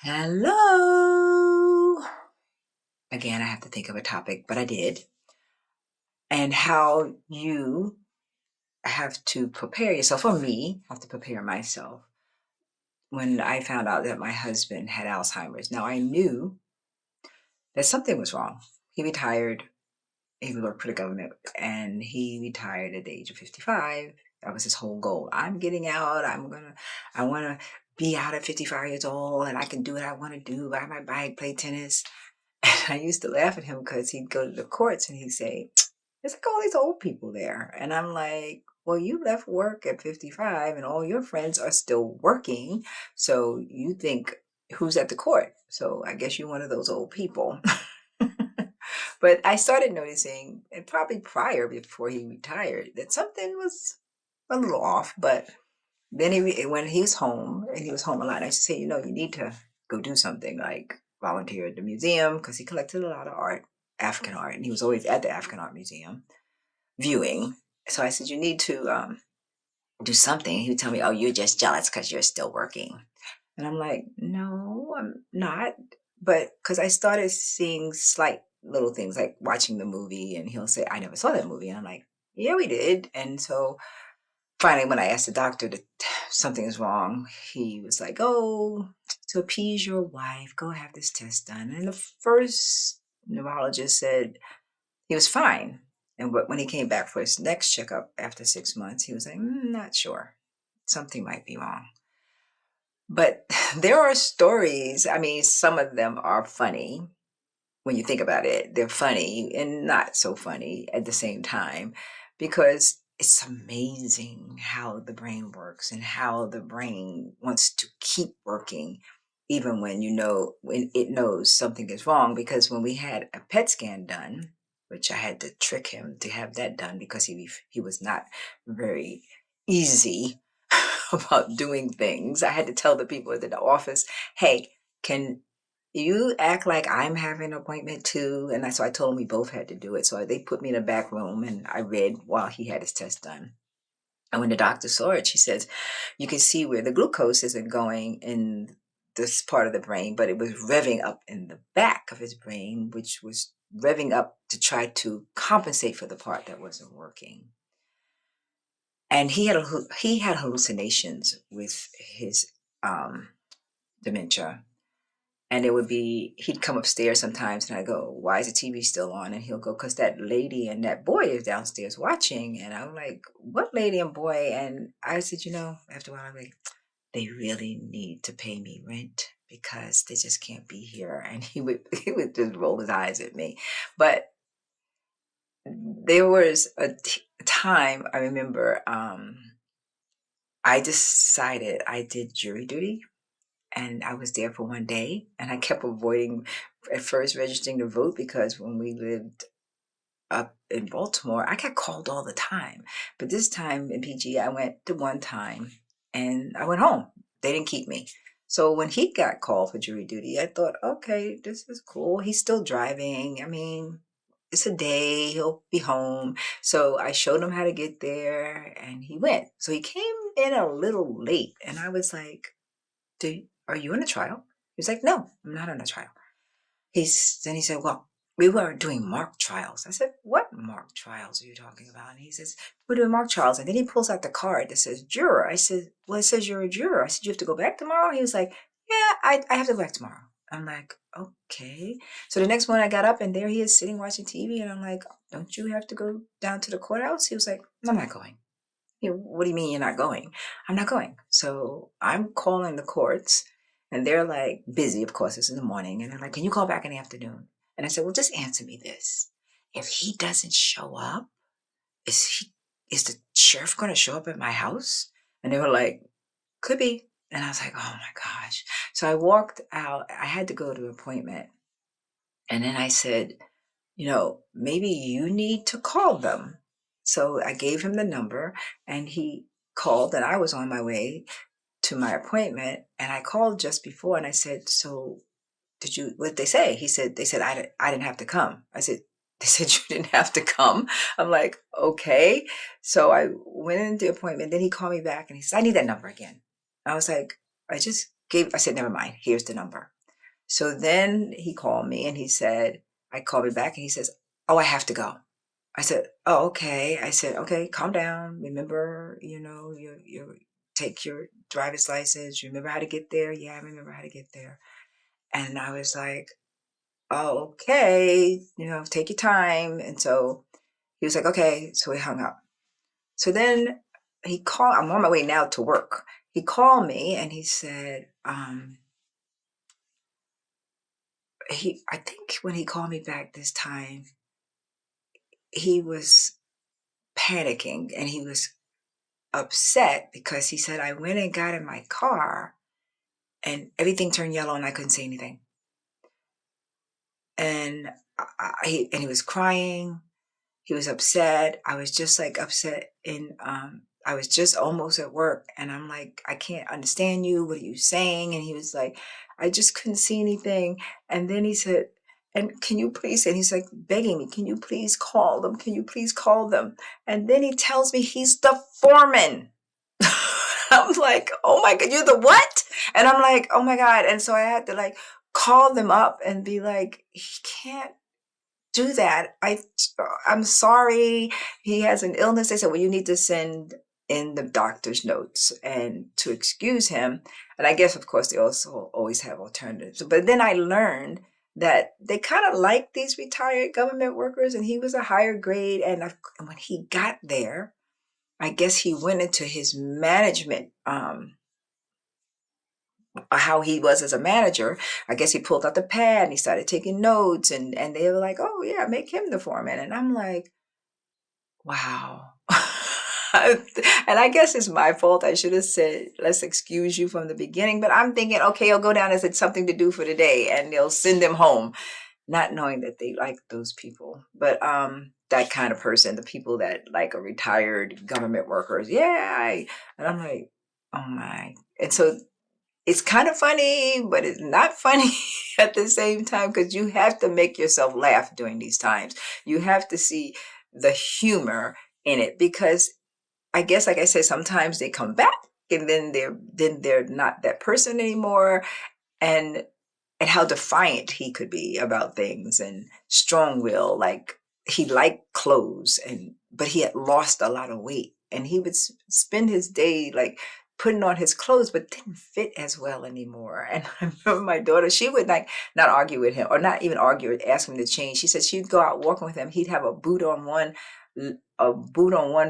Hello. Again, I have to think of a topic, but I did. And how you have to prepare yourself, or me, have to prepare myself when I found out that my husband had Alzheimer's. Now, I knew that something was wrong. He retired, he worked for the government, and he retired at the age of 55. That was his whole goal. I'm getting out. I want to be out at 55 years old and I can do what I want to do, ride my bike, play tennis. I used to laugh at him because he'd go to the courts and he'd say, there's like all these old people there. And I'm like, well, you left work at 55 and all your friends are still working. So you think, who's at the court? So I guess you're one of those old people. But I started noticing, and probably prior before he retired, that something was a little off. But then when he was home, and he was home a lot, I used to say, you need to go do something like volunteer at the museum because he collected a lot of art, African art, and he was always at the African Art Museum viewing. So I said, you need to do something. He would tell me, oh, you're just jealous because you're still working. And I'm like, no, I'm not. But because I started seeing slight little things like watching the movie, and he'll say, I never saw that movie. And I'm like, yeah, we did. And so finally, when I asked the doctor that something is wrong, he was like, oh, to appease your wife, go have this test done. And the first neurologist said he was fine. And when he came back for his next checkup after 6 months, he was like, not sure. Something might be wrong. But there are stories. I mean, some of them are funny when you think about it. They're funny and not so funny at the same time because it's amazing how the brain works and how the brain wants to keep working even when it knows something is wrong. Because when we had a PET scan done, which I had to trick him to have that done because he was not very easy about doing things. I had to tell the people at the office, hey, can you act like I'm having an appointment too? And so I told him we both had to do it. So they put me in a back room and I read while he had his test done. And when the doctor saw it, she says, you can see where the glucose isn't going in this part of the brain, but it was revving up in the back of his brain, which was revving up to try to compensate for the part that wasn't working. And he had hallucinations with his dementia. And it would be, he'd come upstairs sometimes and I go, why is the TV still on? And he'll go, because that lady and that boy is downstairs watching. And I'm like, what lady and boy? And I said, after a while, I'm like, they really need to pay me rent because they just can't be here. And he would just roll his eyes at me. But there was a time I remember I decided I did jury duty and I was there for one day and I kept avoiding at first registering to vote because when we lived up in Baltimore, I got called all the time. But this time in PG, I went to one time and I went home. They didn't keep me. So when he got called for jury duty, I thought, okay, this is cool. He's still driving. I mean, it's a day, he'll be home. So I showed him how to get there and he went. So he came in a little late and I was like, are you in a trial? He was like, no, I'm not on a trial. Then he said, well, we were doing mock trials. I said, what mock trials are you talking about? And he says, we're doing mock trials. And then he pulls out the card that says juror. I said, well, it says you're a juror. I said, you have to go back tomorrow? He was like, yeah, I have to go back tomorrow. I'm like, okay. So the next morning I got up and there he is sitting watching TV. And I'm like, don't you have to go down to the courthouse? He was like, I'm not going. What do you mean you're not going? I'm not going. So I'm calling the courts and they're like busy, of course, it's in the morning. And they're like, can you call back in the afternoon? And I said, well, just answer me this. If he doesn't show up, is the sheriff going to show up at my house? And they were like, could be. And I was like, oh my gosh. So I walked out. I had to go to an appointment. And then I said, maybe you need to call them. So I gave him the number and he called and I was on my way to my appointment and I called just before and I said, so what did they say? They said, I didn't have to come. I said, they said you didn't have to come. I'm like, okay. So I went into the appointment. Then he called me back and he said, I need that number again. I was like, I just I said, never mind, here's the number. So then he called me and he said, I called me back and he says, oh, I have to go. I said, oh, okay. I said, okay, calm down. Remember, you take your driver's license. Remember how to get there? Yeah, I remember how to get there. And I was like, oh, okay, take your time. And so he was like, okay. So we hung up. So then he called, I'm on my way now to work. He called me and he said, I think when he called me back this time, he was panicking and he was upset because he said, I went and got in my car and everything turned yellow and I couldn't say anything. And he was crying. He was upset. I was just like upset. And I was just almost at work and I'm like, I can't understand you. What are you saying? And he was like, I just couldn't see anything. And then he said, and can you please, and he's like begging me, can you please call them? Can you please call them? And then he tells me he's the foreman. I'm like, oh my God, you're the what? And I'm like, oh my God. And so I had to like call them up and be like, he can't do that. I'm sorry. He has an illness. They said, well, you need to send in the doctor's notes and to excuse him. And I guess, of course, they also always have alternatives. But then I learned that they kind of like these retired government workers, and he was a higher grade. And when he got there, I guess he went into his management, how he was as a manager. I guess he pulled out the pad and he started taking notes, and they were like, oh yeah, make him the foreman. And I'm like, wow. And I guess it's my fault. I should have said, let's excuse you from the beginning. But I'm thinking, okay, he'll go down as it's something to do for the day and they'll send him home, not knowing that they like those people. But that kind of person, the people that like a retired government workers, yeah. And I'm like, oh my. And so it's kind of funny, but it's not funny at the same time because you have to make yourself laugh during these times. You have to see the humor in it because I guess, like I said, sometimes they come back and then they're not that person anymore, and how defiant he could be about things and strong will. Like he liked clothes, but he had lost a lot of weight, and he would spend his day like putting on his clothes but didn't fit as well anymore. And I remember my daughter, she would like not argue with him or not even argue or ask him to change. She said she'd go out walking with him, he'd have a boot on one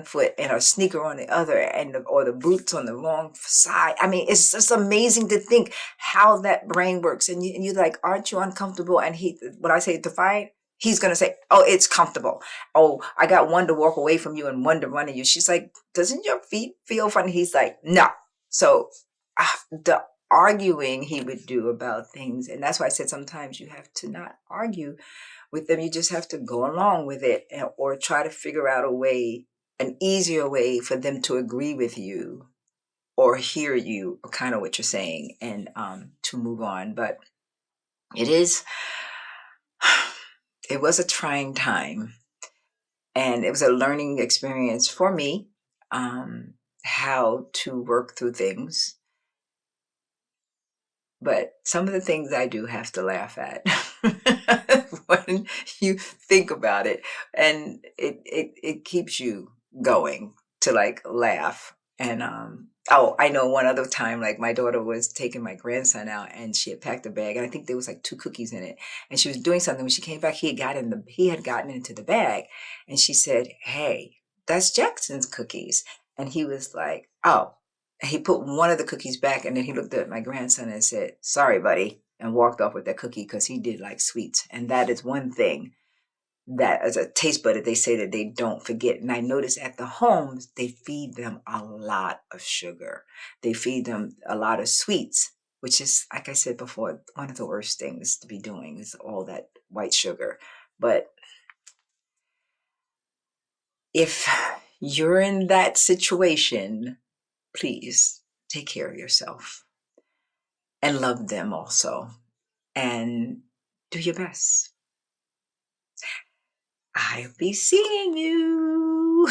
foot and a sneaker on the other, or the boots on the wrong side. I mean, it's just amazing to think how that brain works. And you're like, aren't you uncomfortable? And when I say defiant, he's going to say, oh, it's comfortable. Oh, I got one to walk away from you and one to run at you. She's like, doesn't your feet feel funny? He's like, no. So the arguing he would do about things. And that's why I said sometimes you have to not argue with them. You just have to go along with it, or try to figure out a way, an easier way for them to agree with you or hear you, or kind of what you're saying, and to move on. But it is, it was a trying time, and it was a learning experience for me, how to work through things. But some of the things I do have to laugh at when you think about it, and it keeps you going to like laugh. And oh, I know one other time, like my daughter was taking my grandson out, and she had packed a bag, and I think there was like 2 cookies in it, and she was doing something. When she came back, he had gotten into the bag, and she said, "Hey, that's Jackson's cookies," and he was like, "Oh." He put one of the cookies back, and then he looked at my grandson and said, sorry, buddy, and walked off with that cookie because he did like sweets. And that is one thing that, as a taste bud, they say that they don't forget. And I notice at the homes, they feed them a lot of sugar. They feed them a lot of sweets, which is, like I said before, one of the worst things to be doing is all that white sugar. But if you're in that situation, please take care of yourself and love them also, and do your best. I'll be seeing you.